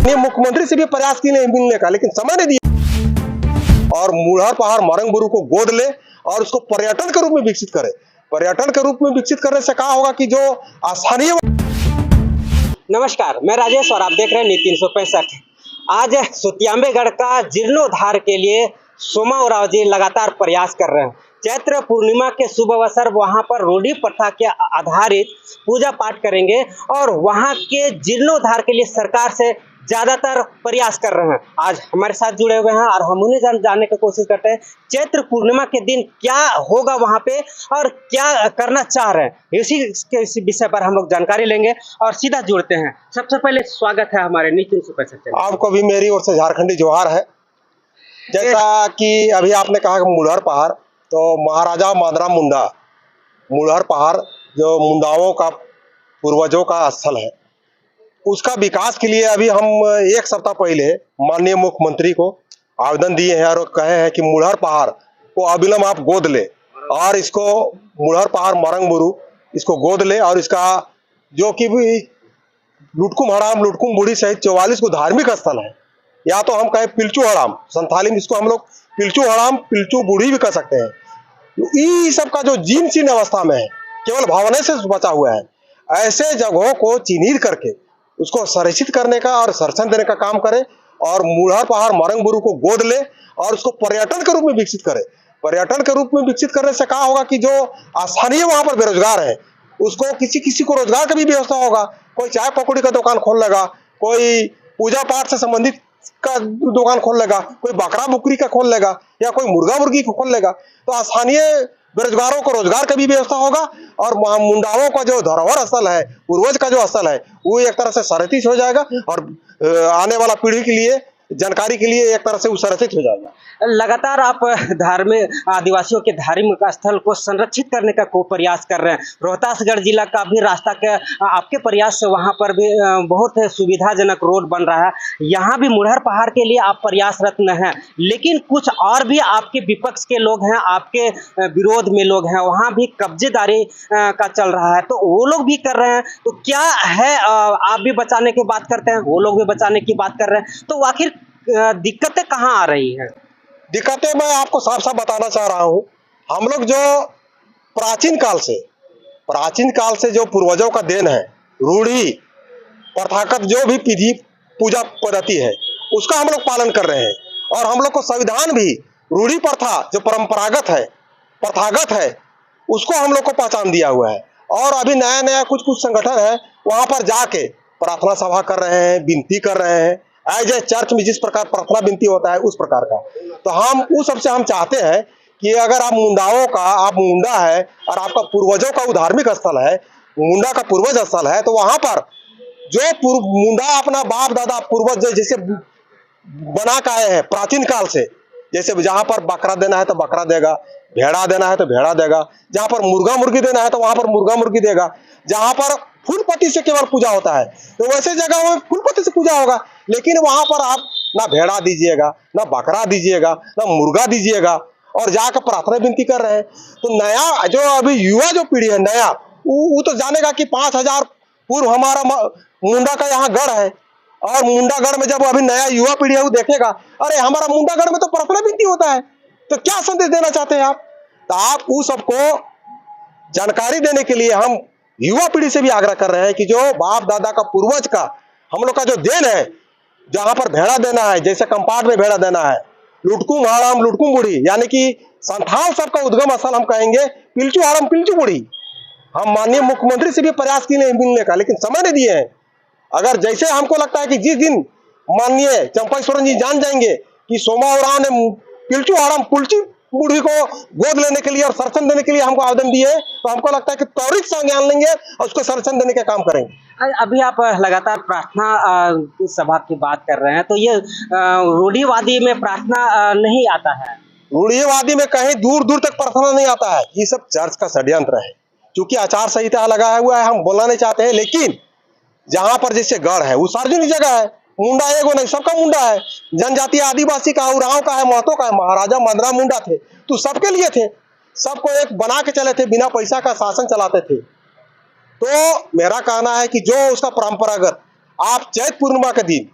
माननीय मुख्यमंत्री से भी प्रयास किए मिलने का, लेकिन समय नहीं दिया। और मुढ़र पहाड़ मरंगबुरु को गोद ले और उसको पर्यटन के रूप में विकसित करे। पर्यटन के रूप में विकसित करने से क्या होगा कि जो स्थानीय। नमस्कार, मैं राजेश और आप देख रहे हैं न्यूज़ 365। आज सुतियांबेगढ़ का जीर्णोद्धार के लिए सोमा उरांव जी लगातार प्रयास कर रहे हैं। चैत्र पूर्णिमा के शुभ अवसर वहां पर रूढ़ी प्रथा के आधारित पूजा पाठ करेंगे और वहां के जीर्णोद्धार के लिए सरकार से ज्यादातर प्रयास कर रहे हैं। आज हमारे साथ जुड़े हुए हैं और हम उन्हें जानने की कोशिश करते हैं चैत्र पूर्णिमा के दिन क्या होगा वहां पे और क्या करना चाह रहे हैं। इसी विषय पर हम लोग जानकारी लेंगे और सीधा जुड़ते हैं। सबसे पहले स्वागत है हमारे न्यूज़ 365। आपको भी मेरी ओर से झारखंडी जोहार है। जैसा कि अभी आपने कहा कि मुढ़र पहाड़, तो महाराजा मादरा मुंडा मुढ़र पहाड़ जो मुंडाओं का पूर्वजों का स्थल है, उसका विकास के लिए अभी हम एक सप्ताह पहले माननीय मुख्यमंत्री को आवेदन दिए हैं और कहे हैं कि मुढ़र पहाड़ को अविलंब आप गोद ले और इसको मुढ़र पहाड़ मरंगबुरु इसको गोद ले और इसका जो कि भी लुटकुम हड़ाम लुटकुम बूढ़ी सहित 44 को धार्मिक स्थल है, या तो हम कहें पिलचू हड़ाम, संथाली में इसको हम लोग पिलचू हड़ाम पिलचू बूढ़ी भी कह सकते हैं। ये सब का जो जीर्ण शीर्ण अवस्था में है, केवल भावना से बचा हुआ है, ऐसे जगहों को चिन्हित करके उसको संरक्षित करने का और संरक्षण देने का काम करे और मुढ़र पहाड़ मरंगबुरु को गोद ले और उसको पर्यटन के रूप में विकसित करे। पर्यटन के रूप में विकसित करने से क्या होगा कि जो स्थानीय वहां पर बेरोजगार है उसको किसी को रोजगार का भी व्यवस्था होगा। कोई चाय पकौड़ी का दुकान खोल लेगा, कोई पूजा पाठ से संबंधित का दुकान खोल लेगा, कोई बकरा बुकरी का खोल लेगा या कोई मुर्गा मुर्गी को खोल लेगा, तो स्थानीय बेरोजगारों को रोजगार का भी व्यवस्था होगा और मुंडाओं का जो धरोहर स्थल है, पूर्वज का जो स्थल है, वो एक तरह से संरक्षित हो जाएगा और आने वाला पीढ़ी के लिए जानकारी के लिए एक तरह से संरक्षित हो जाएगा। लगातार आप धार्मिक आदिवासियों के धार्मिक स्थल को संरक्षित करने का को प्रयास कर रहे हैं। रोहतासगढ़ जिला का भी रास्ता के आपके प्रयास से वहां पर भी बहुत सुविधाजनक रोड बन रहा है। यहाँ भी मुढ़र पहाड़ के लिए आप प्रयासरत हैं, लेकिन कुछ और भी आपके विपक्ष के लोग हैं, आपके विरोध में लोग हैं, वहाँ भी कब्जेदारी का चल रहा है, तो वो लोग भी कर रहे हैं। तो क्या है, आप भी बचाने की बात करते हैं, वो लोग भी बचाने की बात कर रहे हैं, तो आखिर दिक्कतें कहाँ आ रही हैं? दिक्कतें मैं आपको साफ साफ बताना चाह रहा हूँ। हम लोग जो प्राचीन काल से जो पूर्वजों का देन है, रूढ़ी प्रथागत जो भी विधि पूजा पद्धति है, उसका हम लोग पालन कर रहे हैं और हम लोग को संविधान भी रूढ़ी प्रथा जो परंपरागत है, प्रथागत है, उसको हम लोग को पहचान दिया हुआ है। और अभी नया नया कुछ संगठन है, वहां पर जाके प्रार्थना सभा कर रहे हैं, विनती कर रहे हैं, एज ए चर्च में जिस प्रकार प्रार्थना विनती होता है उस प्रकार का। तो हम उस सबसे हम चाहते हैं कि अगर आप मुंडाओं का, आप मुंडा है और आपका पूर्वजों का धार्मिक स्थल है, मुंडा का पूर्वज स्थल है, तो वहां पर जो मुंडा अपना बाप दादा पूर्वज जैसे बना के आए हैं प्राचीन काल से, जैसे जहां पर बकरा देना है तो बकरा देगा, भेड़ा देना है तो भेड़ा देगा, जहां पर मुर्गा मुर्गी देना है तो वहां पर मुर्गा मुर्गी देगा, जहां पर फूल पत्ती से केवल पूजा होता है तो वैसे जगह में फूल पत्ती से पूजा होगा। लेकिन वहां पर आप ना भेड़ा दीजिएगा, ना बकरा दीजिएगा, ना मुर्गा दीजिएगा और जाकर प्रार्थना विनती कर रहे हैं। तो नया जो अभी युवा जो पीढ़ी है नया, वो तो जानेगा कि 5000 पूर्व हमारा मुंडा का यहाँ गढ़ है और मुंडा गढ़ में जब अभी नया युवा पीढ़ी है वो देखेगा, अरे हमारा मुंडा गढ़ में तो प्रार्थना विनती होता है, तो क्या संदेश देना चाहते हैं आप? तो आप उस सबको जानकारी देने के लिए हम युवा पीढ़ी से भी आग्रह कर रहे हैं कि जो बाप दादा का पूर्वज का हम लोग का जो देन है, जहां पर भेड़ा देना है, जैसे कंपाट में भेड़ा देना है, लुटकुम हाड़ाम लुटकुम बूढ़ी, यानी कि संथाल सबका उद्गम स्थल हम कहेंगे पिलचू हाड़ाम पिलचू बूढ़ी। हम माननीय मुख्यमंत्री से भी प्रयास किए मिलने का, लेकिन समय नहीं दिए हैं। अगर जैसे हमको लगता है कि जिस दिन माननीय चंपा सोरेन जी जान जाएंगे कि सोमा उरांव ने पिलचू हाड़ाम पुलचू बूढ़ी को गोद लेने के लिए और संरक्षण देने के लिए हमको आवेदन दिए, तो हमको लगता है कि त्वरित संज्ञान लेंगे और उसको संरक्षण देने का काम करेंगे। अभी आप लगातार प्रार्थना सभा की बात कर रहे हैं, तो ये रूढ़िवादी में प्रार्थना नहीं आता है? रूढ़िवादी में कहीं दूर दूर तक प्रार्थना नहीं आता है, ये सब चर्च का षड्यंत्र है। क्योंकि आचार संहिता लगा हुआ है, हम बोलना नहीं चाहते हैं, लेकिन जहां पर जैसे गढ़ है वो सार्वजनिक जगह है, मुंडा एगो नहीं सबका मुंडा है, जनजाति आदिवासी का, उरांव का है, महतो का है, महाराजा मादरा मुंडा थे तो सबके लिए थे, सबको एक बना के चले थे, बिना पैसा का शासन चलाते थे। तो मेरा कहना है कि जो उसका परंपरागत आप चैत पूर्णिमा के दिन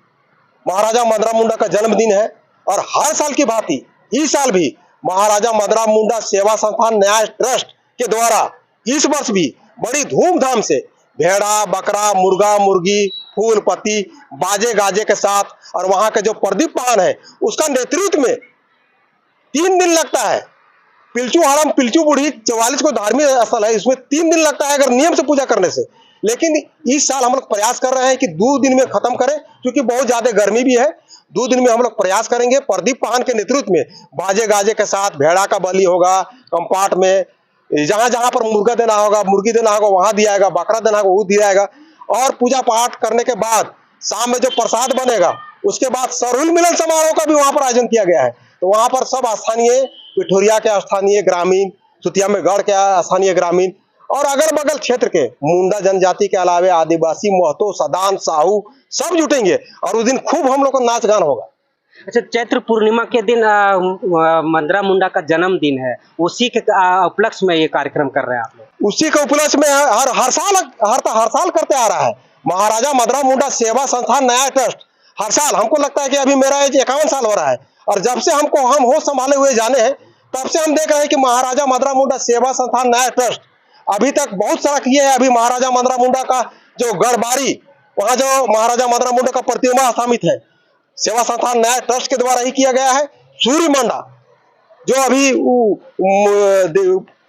महाराजा मदरा मुंडा का जन्मदिन है और हर साल की भांति इस साल भी महाराजा मदरा मुंडा सेवा संस्थान न्याय ट्रस्ट के द्वारा इस वर्ष भी बड़ी धूमधाम से भेड़ा, बकरा, मुर्गा, मुर्गी, फूल पत्ती, बाजे गाजे के साथ और वहां के जो प्रदीप पान है उसका नेतृत्व में 3 दिन लगता है। पिलचू हाड़म पिलचू बूढ़ी 44 को धार्मिक स्थल है, इसमें 3 दिन लगता है अगर नियम से पूजा करने से। लेकिन इस साल हम लोग प्रयास कर रहे हैं कि 2 दिन में खत्म करें, क्योंकि बहुत ज्यादा गर्मी भी है। 2 दिन में हम लोग प्रयास करेंगे। प्रदीप पान के नेतृत्व में बाजे गाजे के साथ भेड़ा का बलि होगा, कंपाट में जहां जहां पर मुर्गा देना होगा, मुर्गी देना होगा वहां दिया जाएगा, बकरा देना होगा वो दिया जाएगा। और पूजा पाठ करने के बाद शाम में जो प्रसाद बनेगा उसके बाद सरहुल मिलन समारोह का भी वहां पर आयोजन किया गया है। तो वहां पर सब स्थानीय, पिठोरिया के स्थानीय ग्रामीण, सुतियामेगढ़ के स्थानीय ग्रामीण और अगल बगल क्षेत्र के मुंडा जनजाति के अलावे आदिवासी, महतो, सदान, साहू सब जुटेंगे और उस दिन खूब हम लोग को नाच गान होगा। अच्छा, चैत्र पूर्णिमा के दिन मदरा मुंडा का जन्मदिन है, उसी के उपलक्ष्य में ये कार्यक्रम कर रहे हैं आप लोग? उसी के उपलक्ष्य में हर साल करते आ रहा है महाराजा मदरा मुंडा सेवा संस्थान न्याय ट्रस्ट। हर साल हमको लगता है कि अभी मेरा एज 51 साल हो रहा है और जब से हम होश संभाले हुए जाने हैं तब से हम देख रहे हैं कि महाराजा मदरा मुंडा सेवा संस्थान न्याय ट्रस्ट अभी तक बहुत सारा किए हैं। अभी महाराजा मदरा मुंडा का जो गढ़बारी, वहाँ जो महाराजा मदरा मुंडा का प्रतिमा स्थापित है सेवा संस्थान न्याय ट्रस्ट के द्वारा ही किया गया है। सूर्य मंडा जो अभी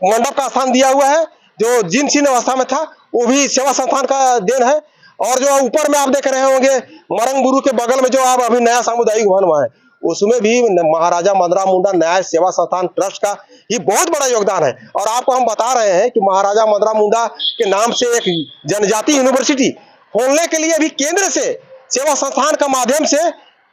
मंडप का स्थान दिया हुआ है, जो जीर्ण शीर्ण अवस्था में था, वो भी सेवा संस्थान का देन है। और जो ऊपर में आप देख रहे होंगे मरंगबुरु के बगल में जो आप अभी नया सामुदायिक भवन हुआ है, उसमें भी महाराजा मदरा मुंडा न्याय सेवा संस्थान ट्रस्ट का ये बहुत बड़ा योगदान है। और आपको हम बता रहे हैं कि महाराजा मदरा मुंडा के नाम से एक जनजाति यूनिवर्सिटी खोलने के लिए अभी केंद्र से सेवा संस्थान का माध्यम से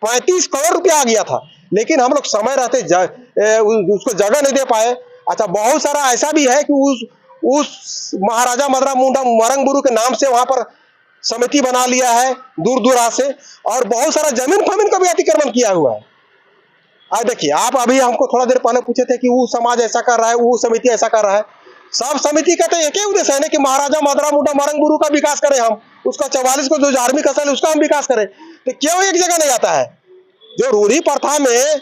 35 करोड़ रुपया आ गया था, लेकिन हम लोग समय रहते उसको जगह नहीं दे पाए। अच्छा, बहुत सारा ऐसा भी है कि उस महाराजा मदरा मुंडा मरंगबुरु के नाम से वहां पर समिति बना लिया है दूर दूराज से, और बहुत सारा जमीन फमीन का भी अतिक्रमण किया हुआ है। आज देखिए, आप अभी हमको थोड़ा देर पहले पूछे थे कि वो समाज ऐसा कर रहा है, वो समिति ऐसा कर रहा है। सब समिति का तो एक ही उद्देश्य है ना कि महाराजा मदरा मुंडा मरंगबुरु का विकास करें, हम उसका 44 को जो धार्मिक स्थल है उसका हम विकास करें। तो क्यों एक जगह नहीं आता है? जो रूढ़ी प्रथा में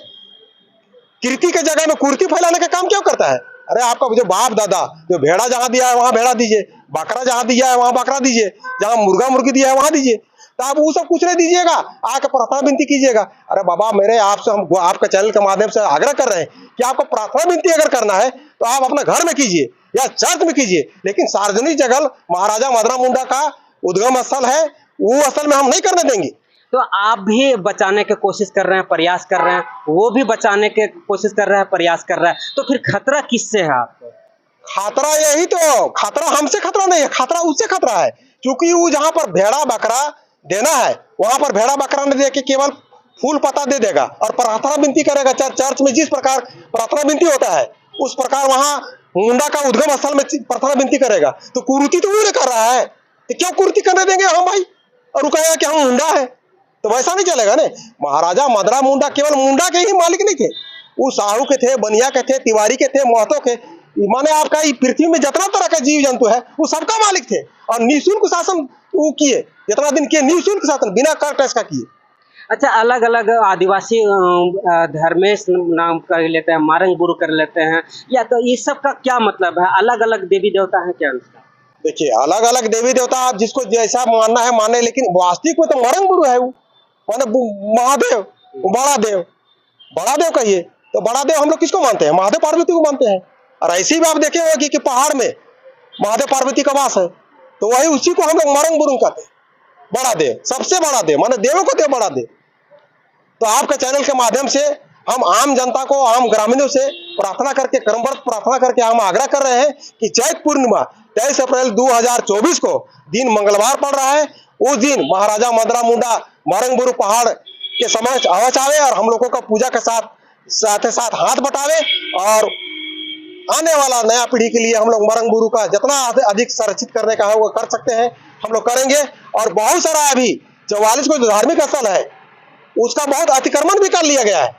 कीर्ति के जगह में कुर्ती फैलाने का काम क्यों करता है? अरे आपका जो बाप दादा जो भेड़ा जहां दिया है वहां भेड़ा दीजिए, बकरा जहां दिया है वहां बकरा दीजिए, जहां मुर्गा मुर्गी दिया है वहां दीजिए। तो आप वो सब कुछ नहीं दीजिएगा, आके प्रार्थना विनती कीजिएगा। अरे बाबा, मेरे आपसे हम आपके चैनल के माध्यम से आग्रह कर रहे हैं कि आपको प्रार्थना विनती अगर करना है तो आप अपने घर में कीजिए या चर्च में कीजिए, लेकिन सार्वजनिक जगह महाराजा मदरा मुंडा का उद्गम स्थल है, वो स्थल में हम नहीं करने देंगे। तो आप भी बचाने की कोशिश कर रहे हैं, प्रयास कर रहे हैं, वो भी बचाने की कोशिश कर रहा है, प्रयास कर रहा है, तो फिर खतरा किससे है आपको? खतरा यही तो, खतरा हमसे खतरा नहीं है, खतरा उससे खतरा है। क्योंकि वो जहां पर भेड़ा बकरा देना है वहां पर भेड़ा बकरा नहीं दे के केवल फूल पत्ता दे देगा और प्रार्थना विनती करेगा। चर्च में जिस प्रकार प्रार्थना विनती होता है उस प्रकार वहां मुंडा का उद्गम स्थल में प्रार्थना विनती करेगा। तो कुरीति तो वो कर रहा है, तो क्यों कुरीति करने देंगे हम भाई? और वो कहेगा कि हम मुंडा है, तो वैसा नहीं चलेगा ना। महाराजा मदरा मुंडा केवल मुंडा के ही मालिक नहीं थे, वो साहू के थे, बनिया के थे, तिवारी के थे, महतो के, माने आपका पृथ्वी में जितना तरह का जीव जंतु है वो सबका मालिक थे। और निःशुल्क शासन वो किए, जितना दिन किए निःशुल्क शासन बिना कर टैक्स का किए। अच्छा, अलग अलग आदिवासी धर्मेश नाम कर लेते हैं, मारंगबुरु कर लेते हैं, या तो ये सब का क्या मतलब है? अलग अलग देवी देवता है क्या उसका? देखिए, अलग अलग देवी देवता आप जिसको जैसा मानना है माने, लेकिन वास्तविक में तो मरंगबुरु है, वो माने महादेव, बड़ा देव कहिए तो बड़ा देव हम लोग किसको मानते हैं? महादेव पार्वती को मानते हैं। और ऐसे ही आप देखे होंगे कि पहाड़ में महादेव पार्वती का वास है, तो वही उसी को हम लोग मरंगबुरु कहते हैं। बड़ा देव, सबसे बड़ा देव, माने देवों को देव बड़ा देव। तो आपके चैनल के माध्यम से हम आम जनता को, आम ग्रामीणों से प्रार्थना करके, क्रमबद्ध प्रार्थना करके हम आग्रह कर रहे हैं कि चैत्र पूर्णिमा 23 अप्रैल 2024 को दिन मंगलवार पड़ रहा है। उस दिन महाराजा मदरा मुंडा मरंगबुरु पहाड़ के समक्ष अवश्य आवे और हम लोगों का पूजा के साथ हाथ बटावे, और आने वाला नया पीढ़ी के लिए हम लोग मरंगबुरु का जितना अधिक संरक्षित करने का है वो कर सकते हैं, हम लोग करेंगे। और बहुत सारा अभी 44 को जो धार्मिक स्थल है उसका बहुत अतिक्रमण भी कर लिया गया है।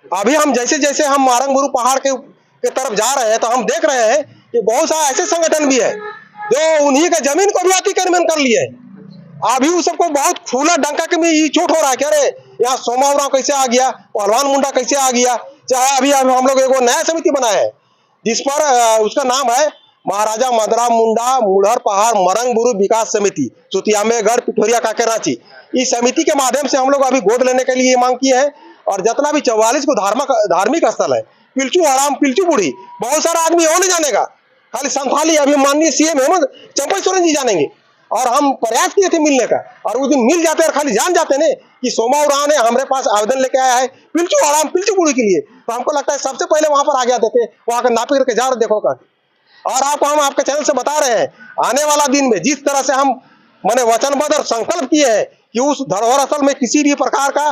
अभी हम जैसे जैसे हम मरंगबुरु पहाड़ के तरफ जा रहे हैं तो हम देख रहे हैं कि बहुत सारे ऐसे संगठन भी है जो उन्हीं के जमीन को भी अतिक्रमण कर लिए। अभी उस सबको बहुत खुला डंका के में ये चोट हो रहा है कि अरे यहाँ सोमा उरांव कैसे आ गया, पहलवान मुंडा कैसे आ गया। चाहे अभी हम लोग एक नया समिति बनाए हैं जिस पर उसका नाम है महाराजा मदरा मुंडा मुढ़र पहाड़ मरंग बुरु विकास समिति, सुतियामेगढ़ पिठोरिया काके रांची। इस समिति के माध्यम से हम लोग अभी गोद लेने के लिए मांग किए हैं। और जितना भी 44 को धार्मिक स्थल है, पिलचू हराम पिलचू बुढ़ी, बहुत सारा आदमी और नहीं जानेगा, खाली संथाली अभी माननीय सीएम हेमंत चंपई सोरेन जी जानेंगे। और हम प्रयास किए थे मिलने का, और उस दिन मिल जाते और खाली जान जाते ने कि सोमा उरांव ने हमारे पास आवेदन लेके आया है पिलचू हराम पिलचू बुढ़ी के लिए, तो हमको लगता है सबसे पहले वहां पर आ गया थे, वहां का नापी करके जा रहे देखो का। और आपको हम आपके चैनल से बता रहे हैं, आने वाला दिन में जिस तरह से हम माने वचनबद्ध और संकल्प किए हैं कि उस धरोहर स्थल में किसी भी प्रकार का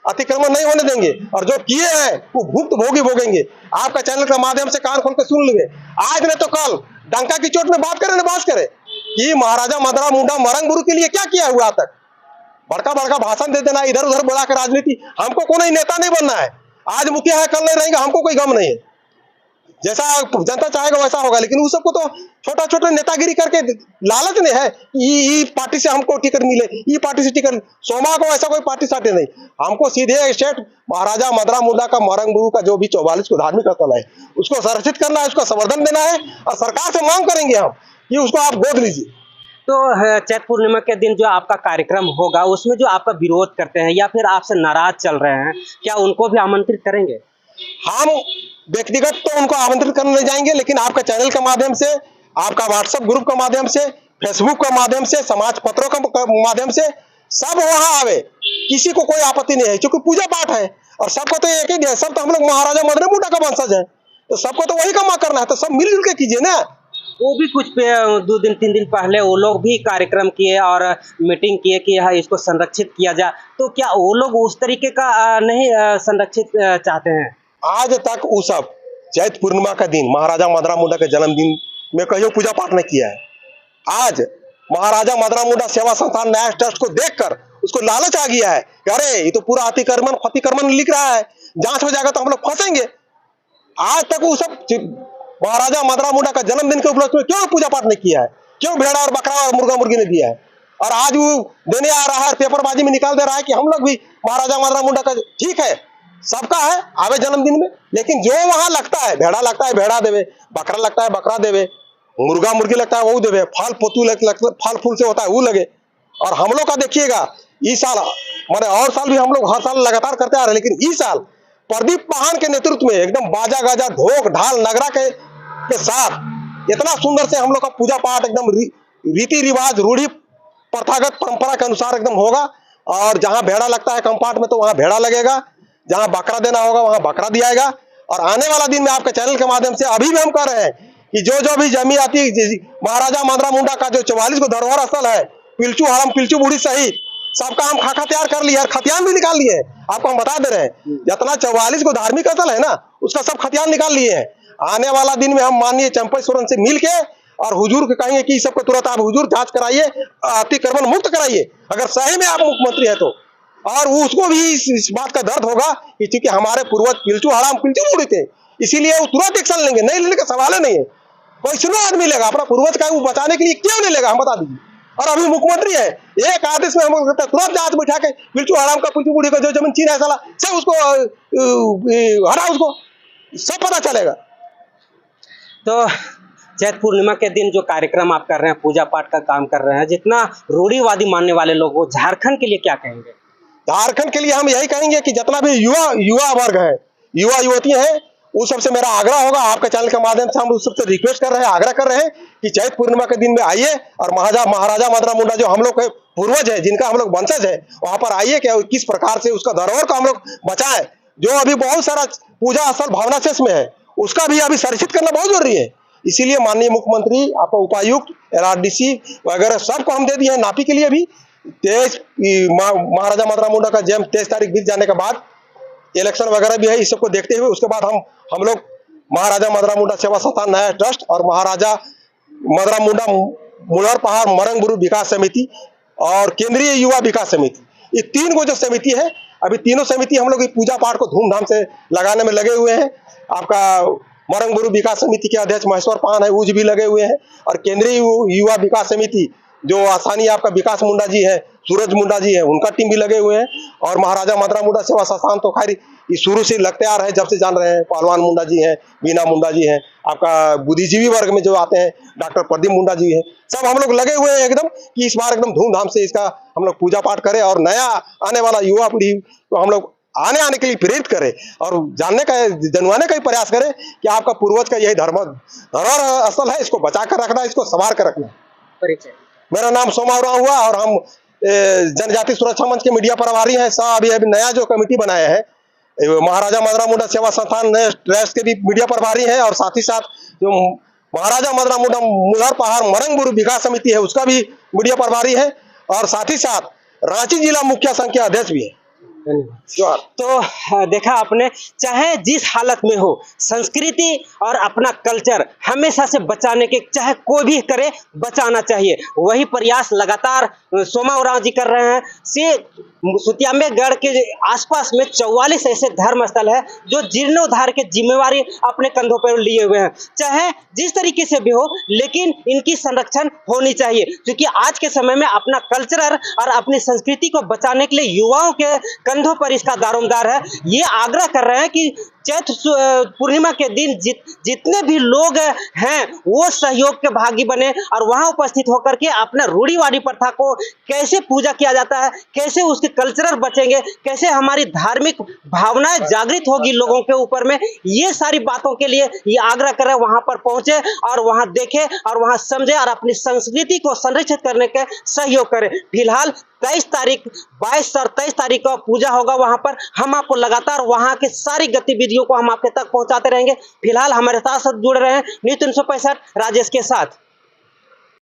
अतिक्रमण नहीं होने देंगे, और जो किए हैं वो भुक्त भोगी भोगेंगे। आपका चैनल के माध्यम से कान खोल के सुन लेंगे, आज नहीं तो कल डंका की चोट में बात करें ना बात करें कि महाराजा मदरा मुंडा मरंग गुरु के लिए क्या किया हुआ तक। बड़का बड़का भाषण दे देना, इधर उधर बढ़ा कर राजनीति, हमको कोई नेता नहीं बनना है। आज मुखिया है कल नहीं रहेंगे, हमको कोई गम नहीं है। जैसा जनता चाहेगा वैसा होगा, लेकिन उस सबको तो छोटा छोटा नेतागिरी करके लालच नहीं है ई पार्टी से हमको टिकट मिले, ई पार्टी से टिकट। सोमा को ऐसा कोई पार्टी साटे नहीं, हमको सीधे स्टेट महाराजा मदरा मुंडा का मरंग गुरु का जो भी 44 को धार्मिक स्थल है उसको संरक्षित करना है, उसको संवर्धन देना है। और सरकार से मांग करेंगे हम कि उसको आप गोद लीजिए। तो चैत पूर्णिमा के दिन जो आपका कार्यक्रम होगा उसमें जो आपका विरोध करते हैं या फिर आपसे नाराज चल रहे हैं, क्या उनको भी आमंत्रित करेंगे? हम व्यक्तिगत तो उनको आमंत्रित करने नहीं जाएंगे, लेकिन आपका चैनल के माध्यम से, आपका व्हाट्सएप ग्रुप के माध्यम से, फेसबुक के माध्यम से, समाज पत्रों के माध्यम से सब वहां आवे, किसी को कोई आपत्ति नहीं है, क्योंकि पूजा पाठ है और सबको तो एक ही है, सब तो हम लोग महाराजा मदरा मुंडा का वंशज है, तो सबको तो वही काम करना है, तो सब मिलजुल के कीजिए ना। वो भी कुछ 2 दिन 3 दिन पहले वो लोग भी कार्यक्रम किए और मीटिंग किए कि हाँ इसको संरक्षित किया जाए, तो क्या वो लोग उस तरीके का नहीं संरक्षित चाहते हैं? आज तक वो सब चैत पूर्णिमा का दिन महाराजा मदरा मुंडा के जन्मदिन में कहीं पूजा पाठ नहीं किया है। आज महाराजा मदरा मुंडा सेवा संस्थान न्यास ट्रस्ट को देखकर उसको लालच आ गया है, अरे ये तो पूरा अतिक्रमण फतिक्रमण लिख रहा है, जांच हो जाएगा तो हम लोग फंसेंगे। आज तक वो सब महाराजा मदरा मुंडा का जन्मदिन के उपलक्ष्य में क्यों पूजा पाठ नहीं किया है, क्यों भेड़ा और बकरा और मुर्गा मुर्गी ने दिया है, और आज वो देने आ रहा है, पेपरबाजी में निकाल दे रहा है कि हम लोग भी महाराजा मदरा मुंडा का। ठीक है, सबका है आवे जन्मदिन में, लेकिन जो वहां लगता है, भेड़ा लगता है भेड़ा देवे, बकरा लगता है बकरा देवे, मुर्गा मुर्गी लगता है वो देवे, फल फल फूल से होता है वो लगे। और हम लोग का देखिएगा इस साल माने और साल भी हम लोग हर साल लगातार करते आ रहे हैं, लेकिन इस साल प्रदीप पाहन के नेतृत्व में एकदम बाजा गाजा ढोक ढाल नगरा के साथ इतना सुंदर से हम लोग का पूजा पाठ एकदम रीति रिवाज रूढ़ी प्रथागत परंपरा के अनुसार एकदम होगा। और जहां भेड़ा लगता है कंपार्ट में तो वहां भेड़ा लगेगा, जहां बकरा देना होगा वहां बकरा दिया जाएगा। और आने वाला दिन में आपके चैनल के माध्यम से अभी भी हम कह रहे हैं कि जो भी जमी आती महाराजा मदरा मुंडा का जो 44 को धरोहर स्थल है, पिलचू हरम पिलचू बुढ़ी सहित सबका हम खाका तैयार कर लिया, खतियान भी निकाल लिए। आपको हम बता दे रहे हैं जितना 44 को धार्मिक स्थल है ना उसका सब खतियान निकाल लिए हैं। आने वाला दिन में हम माननीय चंपई सोरेन से मिल के और हुजूर के कहेंगे कि सबको तुरंत आप हुजूर जांच कराइए, अतिक्रमण मुक्त कराइए, अगर सही में आप मुख्यमंत्री है तो। और उसको भी इस बात का दर्द होगा कि चूंकि हमारे पूर्वज पिलचू हराम पिलचू बुढ़ी थे, इसीलिए वो तुरंत एक्शन लेंगे, नहीं लेने का सवाल ही नहीं है। कोई सुनो आदमी लेगा अपना पूर्वज का वो बचाने के लिए, क्यों नहीं लेगा हम बता दीजिए। और अभी मुख्यमंत्री है, एक आदेश में हम तुरंत जांच बैठा के पिलचू हराम का पिलचू बुढ़ी का जो जमीन छीना है साला सब उसको हरा, उसको सब पता चलेगा। तो चैत पूर्णिमा के दिन जो कार्यक्रम आप कर रहे हैं, पूजा पाठ का काम कर रहे हैं, जितना रूढ़िवादी मानने वाले लोग वो झारखंड के लिए क्या कहेंगे? झारखंड के लिए हम यही कहेंगे कि जितना भी युवा वर्ग है, युवा युवतियां हैं, उस सबसे मेरा आग्रह होगा, आपके चैनल के माध्यम से हम उस सबसे रिक्वेस्ट कर रहे हैं, आग्रह कर रहे हैं कि चैत पूर्णिमा के दिन में आइए और महाराजा मदरा मुंडा जो हम लोग के पूर्वज है, जिनका हम लोग वंशज है, वहां पर आइए कि किस प्रकार से उसका धरोहर को हम लोग बचाएं। जो अभी बहुत सारा पूजा स्थल भावना शेष में है उसका भी अभी संरक्षित करना बहुत जरूरी है। इसीलिए माननीय मुख्यमंत्री, आपका उपायुक्त, LRDC वगैरह सबको हम दे दिए हैं नापी के लिए। भी 23 महाराजा मदरा मुंडा का जन्म 23 तारीख बीत जाने के बाद इलेक्शन वगैरह भी है, इस सबको देखते हुए उसके बाद हम लोग महाराजा मदरा मुंडा सेवा संस्थान न्यास ट्रस्ट और महाराजा मदरा मुंडा मुढ़र पहाड़ मरंग बुरु विकास समिति और केंद्रीय युवा विकास समिति, ये 3 को जो समिति है, अभी तीनों समिति हम लोग पूजा पाठ को धूमधाम से लगाने में लगे हुए हैं। आपका मरंग बुरु विकास समिति के अध्यक्ष महेश्वर पान है, वो भी लगे हुए हैं, और केंद्रीय युवा विकास समिति जो आसानी आपका विकास मुंडा जी है, सूरज मुंडा जी है, उनका टीम भी लगे हुए हैं। और महाराजा मदरा मुंडा सेवा संस्थान तो खैर ये शुरू से लगते आ रहे हैं, जब से जान रहे हैं। पहलवान मुंडा जी हैं, बीना मुंडा जी हैं, आपका बुद्धिजीवी वर्ग में जो आते हैं डॉक्टर प्रदीप मुंडा जी हैं, सब हम लोग लगे हुए हैं एकदम कि इस बार एकदम धूमधाम से इसका हम लोग पूजा पाठ करें और नया आने वाला युवा पीढ़ी को हम लोग आने के लिए प्रेरित करें और जनवाने का ही प्रयास करें कि आपका पूर्वज का यही धरोहर स्थल है, इसको बचा कर रखना, इसको संवार कर रखना। परिचय। मेरा नाम सोमा उरांव हुआ और हम जनजाति सुरक्षा मंच के मीडिया प्रभारी हैं। अभी नया जो कमेटी बनाया है महाराजा मदरा मुंडा सेवा संस्थान ट्रस्ट के भी मीडिया प्रभारी हैं और साथ ही साथ जो महाराजा मदरा मुंडा मुलहर पहाड़ मरंगबुरु विकास समिति है उसका भी मीडिया प्रभारी है और साथ ही साथ रांची जिला मुखिया संघ के अध्यक्ष भी है। तो देखा आपने, चाहे जिस हालत में हो संस्कृति और अपना कल्चर हमेशा से बचाने के, चाहे कोई भी करे, बचाना चाहिए। वही प्रयास लगातार सोमा उरांव जी कर रहे हैं। से सुतियामेगढ़ के आसपास में 44 ऐसे धर्म स्थल है जो जीर्णोद्धार की जिम्मेवारी अपने कंधों पर लिए हुए हैं। चाहे जिस तरीके से भी हो, लेकिन इनकी संरक्षण होनी चाहिए, क्योंकि आज के समय में अपना कल्चर और अपनी संस्कृति को बचाने के लिए युवाओं के कंधों पर इसका दारोमदार है। ये आग्रह कर रहे हैं कि चैत्र पूर्णिमा के दिन जितने भी लोग हैं वो सहयोग के भागी बने और वहां उपस्थित होकर के अपना रूढ़िवादी प्रथा को कैसे पूजा किया जाता है, कैसे उसके कल्चरल बचेंगे, कैसे हमारी धार्मिक भावनाएं जागृत होगी लोगों के ऊपर में, ये सारी बातों के लिए ये आग्रह कर रहे हैं वहां पर पहुंचे और वहां देखे और वहां समझे और अपनी संस्कृति को संरक्षित करने के सहयोग करें। फिलहाल 22 और 23 तारीख को पूजा होगा वहां पर। हम आपको लगातार वहां के सारी गतिविधियों को हम आपके तक पहुंचाते रहेंगे। फिलहाल हमारे साथ जुड़ रहे हैं न्यूज़ 365 राजेश के साथ।